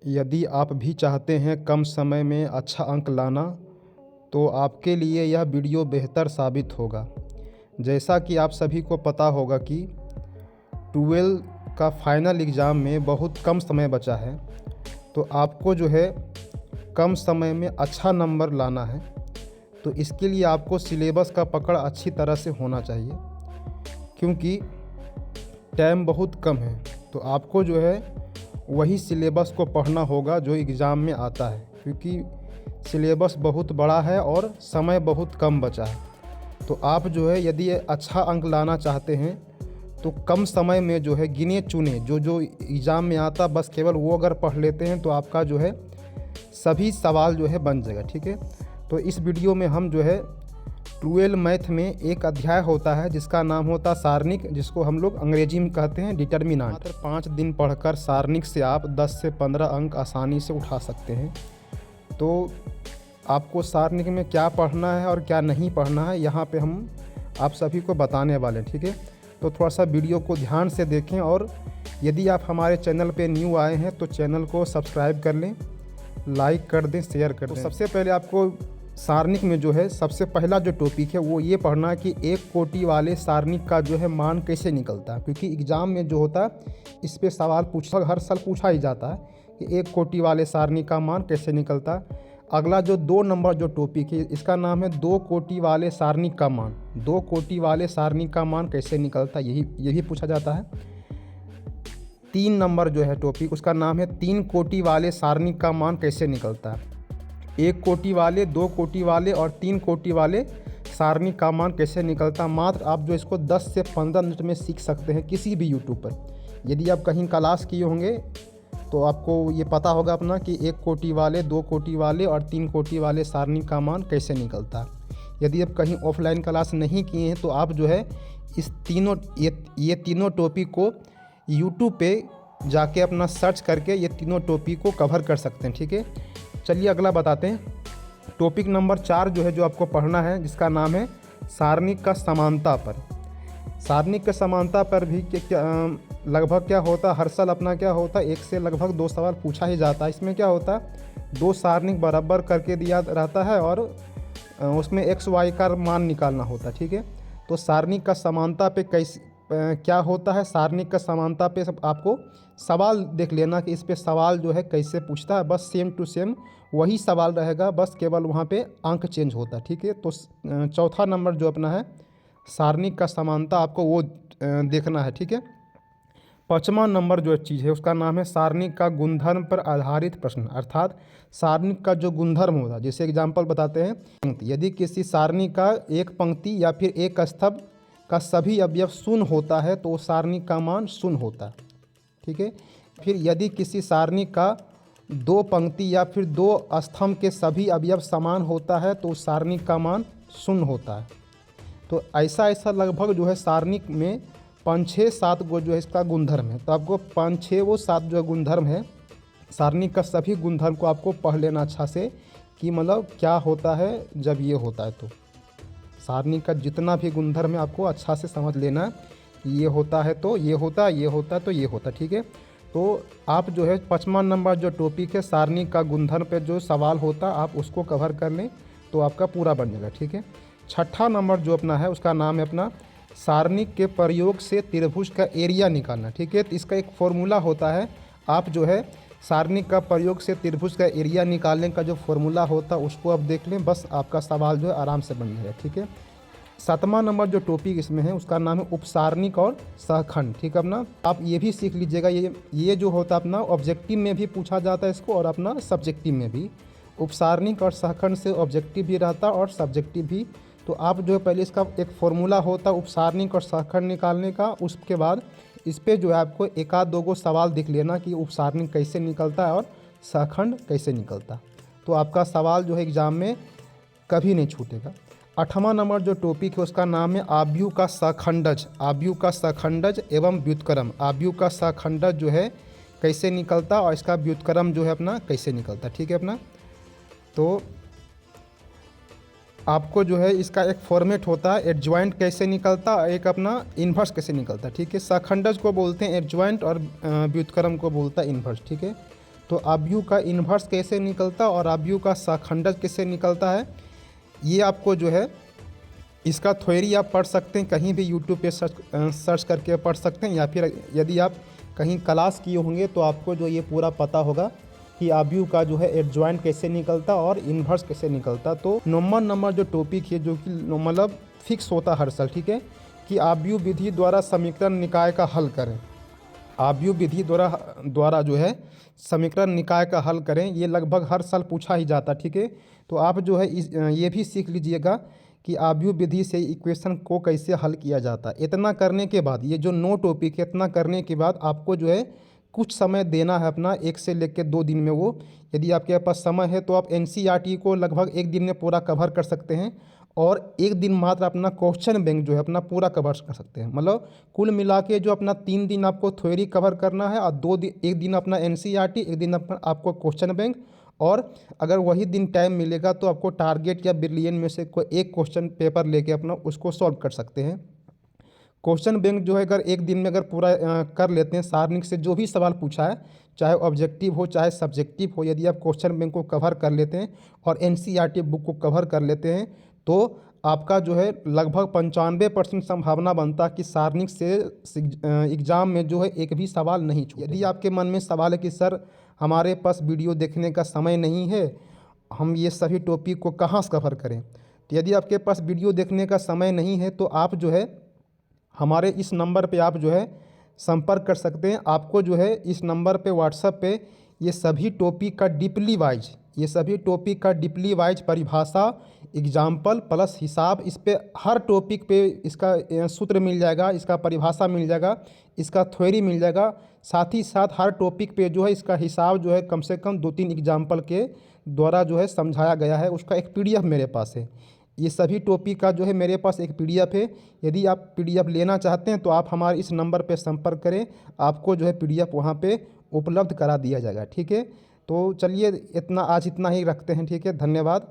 यदि आप भी चाहते हैं कम समय में अच्छा अंक लाना, तो आपके लिए यह वीडियो बेहतर साबित होगा। जैसा कि आप सभी को पता होगा कि 12 का फाइनल एग्ज़ाम में बहुत कम समय बचा है, तो आपको जो है कम समय में अच्छा नंबर लाना है। तो इसके लिए आपको सिलेबस का पकड़ अच्छी तरह से होना चाहिए, क्योंकि टाइम बहुत कम है। तो आपको जो है वही सिलेबस को पढ़ना होगा जो एग्ज़ाम में आता है, क्योंकि सिलेबस बहुत बड़ा है और समय बहुत कम बचा है। तो आप जो है यदि अच्छा अंक लाना चाहते हैं तो कम समय में जो है गिने चुने जो एग्ज़ाम में आता, बस केवल वो अगर पढ़ लेते हैं तो आपका जो है सभी सवाल जो है बन जाएगा। ठीक है, तो इस वीडियो में हम जो है 12 मैथ में एक अध्याय होता है जिसका नाम होता है सारणिक, जिसको हम लोग अंग्रेजी में कहते हैं डिटर्मिनेंट। मात्र 5 दिन पढ़कर सारणिक से आप 10 से 15 अंक आसानी से उठा सकते हैं। तो आपको सारणिक में क्या पढ़ना है और क्या नहीं पढ़ना है, यहाँ पे हम आप सभी को बताने वाले हैं। ठीक है, तो थोड़ा सा वीडियो को ध्यान से देखें, और यदि आप हमारे चैनल पे न्यू आए हैं तो चैनल को सब्सक्राइब कर लें, लाइक कर दें, शेयर कर दें। सबसे पहले आपको सारणिक में जो है सबसे पहला जो टॉपिक है वो ये पढ़ना है कि एक कोटि वाले सारणिक का जो है मान कैसे निकलता है। क्योंकि एग्ज़ाम में जो होता है इस पे सवाल हर साल पूछा ही जाता है कि एक कोटि वाले सारणिक का मान कैसे निकलता है। अगला जो 2 नंबर जो टॉपिक है इसका नाम है 2 कोटि वाले सारणिक का मान। 2 कोटि वाले सारणिक का मान कैसे निकलता है यही पूछा जाता है। 3 नंबर जो है टॉपिक उसका नाम है 3 कोटि वाले सारणिक का मान कैसे निकलता है। 1 कोटि वाले, 2 कोटि वाले और 3 कोटि वाले सारणिक का मान कैसे निकलता है। मात्र आप जो इसको 10 से 15 मिनट में सीख सकते हैं किसी भी यूट्यूब पर। यदि आप कहीं क्लास किए होंगे तो आपको ये पता होगा अपना कि 1 कोटि वाले, 2 कोटि वाले और 3 कोटि वाले सारणिक का मान कैसे निकलता है। यदि आप कहीं ऑफलाइन क्लास नहीं किए हैं तो आप जो है इस ये तीनों टॉपिक को यूट्यूब पे जाके अपना सर्च करके ये तीनों टॉपिक को कवर कर सकते हैं। ठीक है, चलिए अगला बताते हैं। टॉपिक नंबर 4 जो है जो आपको पढ़ना है, जिसका नाम है सारणिक का समानता पर। सारणिक का समानता पर भी लगभग क्या होता है, हर साल अपना क्या होता है 1 से लगभग 2 सवाल पूछा ही जाता है। इसमें क्या होता है 2 सारणिक बराबर करके दिया रहता है और उसमें x y का मान निकालना होता है। ठीक है, तो सारणिक का समानता पे क्या होता है, सारणिक का समानता पे आपको सवाल देख लेना कि इस पे सवाल जो है कैसे पूछता है। बस सेम टू सेम वही सवाल रहेगा, बस केवल वहाँ पे अंक चेंज होता है। ठीक है, तो चौथा नंबर जो अपना है सारणिक का समानता, आपको वो देखना है। ठीक है, 5वां नंबर जो चीज़ है उसका नाम है सारणिक का गुणधर्म पर आधारित प्रश्न। अर्थात सारणिक का जो गुणधर्म होता है, जैसे एग्जाम्पल बताते हैं, यदि किसी सारणिक का एक पंक्ति या फिर एक स्तंभ का सभी अवयव शून्य होता है तो सारणिक का मान शून्य होता है। ठीक है, फिर यदि किसी सारणिक का 2 पंक्ति या फिर 2 स्तंभ के सभी अवयव समान होता है तो सारणिक का मान शून्य होता है। तो ऐसा लगभग जो है सारणिक में 5, 6, 7 गो जो है इसका गुणधर्म है। तो आपको 5, 6 वो 7 जो गुणधर्म है सारणिक का, सभी गुणधर्म को आपको पढ़ लेना अच्छा से कि मतलब क्या होता है जब ये होता है। तो सारणिक का जितना भी गुणधर्म है आपको अच्छा से समझ लेना, ये होता है तो ये होता है, ये होता है तो ये होता है। ठीक है, तो आप जो है 5वां नंबर जो टॉपिक है सारणिक का गुणधर्म पे जो सवाल होता है आप उसको कवर कर लें तो आपका पूरा बन जाएगा। ठीक है, 6ठा नंबर जो अपना है उसका नाम है अपना सारणिक के प्रयोग से त्रिभुज का एरिया निकालना। ठीक है, तो इसका एक फॉर्मूला होता है। आप जो है सारणिक का प्रयोग से त्रिभुज का एरिया निकालने का जो फॉर्मूला होता है उसको आप देख लें, बस आपका सवाल जो है आराम से बन जाएगा। ठीक है, 7वां नंबर जो टॉपिक इसमें है उसका नाम है उपसारणिक और सहखंड। ठीक है, अपना आप ये भी सीख लीजिएगा। ये जो होता है अपना ऑब्जेक्टिव में भी पूछा जाता है इसको और अपना सब्जेक्टिव में भी। उपसारणिक और सहखंड से ऑब्जेक्टिव भी रहता है और सब्जेक्टिव भी। तो आप जो है पहले इसका एक फॉर्मूला होता है उपसारणिक और सहखंड निकालने का, उसके बाद इस पे जो है आपको 1-2 गो सवाल देख लेना कि उपसारणिक कैसे निकलता है और सहखंड कैसे निकलता है। तो आपका सवाल जो है एग्ज़ाम में कभी नहीं छूटेगा। 8वां नंबर जो टॉपिक है उसका नाम है आव्यूह का सहखंडज। आव्यूह का सहखंडज एवं व्युत्क्रम। आव्यूह का सहखंडज जो है कैसे निकलता और इसका व्युत्क्रम जो है अपना कैसे निकलता। ठीक है, अपना तो आपको जो है इसका एक फॉर्मेट होता है, एडजॉइंट कैसे निकलता, एक अपना इन्वर्स कैसे निकलता। ठीक है, सहखंडज को बोलते हैं एडजॉइंट और व्युत्क्रम को बोलता है इन्वर्स। ठीक है, तो आव्यूह का इन्वर्स कैसे निकलता है और आव्यूह का सखंडज कैसे निकलता है, ये आपको जो है इसका थ्योरी आप पढ़ सकते हैं, कहीं भी यूट्यूब पे सर्च करके पढ़ सकते हैं, या फिर यदि आप कहीं क्लास किए होंगे तो आपको जो ये पूरा पता होगा कि आव्यूह का जो है एडजॉइंट कैसे निकलता और इन्वर्स कैसे निकलता। तो नंबर जो टॉपिक है जो कि मतलब फिक्स होता हर साल, ठीक है, कि आव्यूह विधि द्वारा समीकरण निकाय का हल करें। आव्यूह विधि द्वारा जो है समीकरण निकाय का हल करें, ये लगभग हर साल पूछा ही जाता, ठीक है। तो आप जो है ये भी सीख लीजिएगा कि आव्यूह विधि से इक्वेशन को कैसे हल किया जाता है। इतना करने के बाद, ये जो 9 टॉपिक है, इतना करने के बाद आपको जो है कुछ समय देना है अपना, 1 से लेकर 2 दिन में। वो यदि आपके पास समय है तो आप एनसीईआरटी को लगभग 1 दिन में पूरा कवर कर सकते हैं, और 1 दिन मात्र अपना क्वेश्चन बैंक जो है अपना पूरा कवर कर सकते हैं। मतलब कुल मिला के जो अपना 3 दिन आपको थ्योरी कवर करना है, और 1 दिन अपना एनसीईआरटी, 1 दिन अपना आपको क्वेश्चन बैंक, और अगर वही दिन टाइम मिलेगा तो आपको टारगेट या बिलियन में से कोई एक क्वेश्चन पेपर लेके अपना उसको सॉल्व कर सकते हैं। क्वेश्चन बैंक जो है अगर 1 दिन में अगर पूरा कर लेते हैं, सारणिक से जो भी सवाल पूछा है, चाहे ऑब्जेक्टिव हो चाहे सब्जेक्टिव हो, यदि आप क्वेश्चन बैंक को कवर कर लेते हैं और एनसीईआरटी बुक को कवर कर लेते हैं, तो आपका जो है लगभग 95% संभावना बनता कि सारणिक से एग्ज़ाम में जो है एक भी सवाल नहीं छूटे। यदि आपके मन में सवाल है कि सर हमारे पास वीडियो देखने का समय नहीं है, हम ये सभी टॉपिक को कहाँ से कवर करें, तो यदि आपके पास वीडियो देखने का समय नहीं है तो आप जो है हमारे इस नंबर पे आप जो है संपर्क कर सकते हैं। आपको जो है इस नंबर पे व्हाट्सएप पे ये सभी टॉपिक का डीपली वाइज परिभाषा, एग्जाम्पल प्लस हिसाब, इस पे हर टॉपिक पे इसका सूत्र मिल जाएगा, इसका परिभाषा मिल जाएगा, इसका थ्योरी मिल जाएगा। साथ ही साथ हर टॉपिक पे जो है इसका हिसाब जो है कम से कम 2-3 एग्जाम्पल के द्वारा जो है समझाया गया है, उसका एक पीडीएफ मेरे पास है। ये सभी टॉपिक का जो है मेरे पास एक पीडीएफ है। यदि आप पीडीएफ लेना चाहते हैं तो आप हमारे इस नंबर पे संपर्क करें, आपको जो है पीडीएफ वहाँ पे उपलब्ध करा दिया जाएगा, ठीक है। तो चलिए आज इतना ही रखते हैं, ठीक है, धन्यवाद।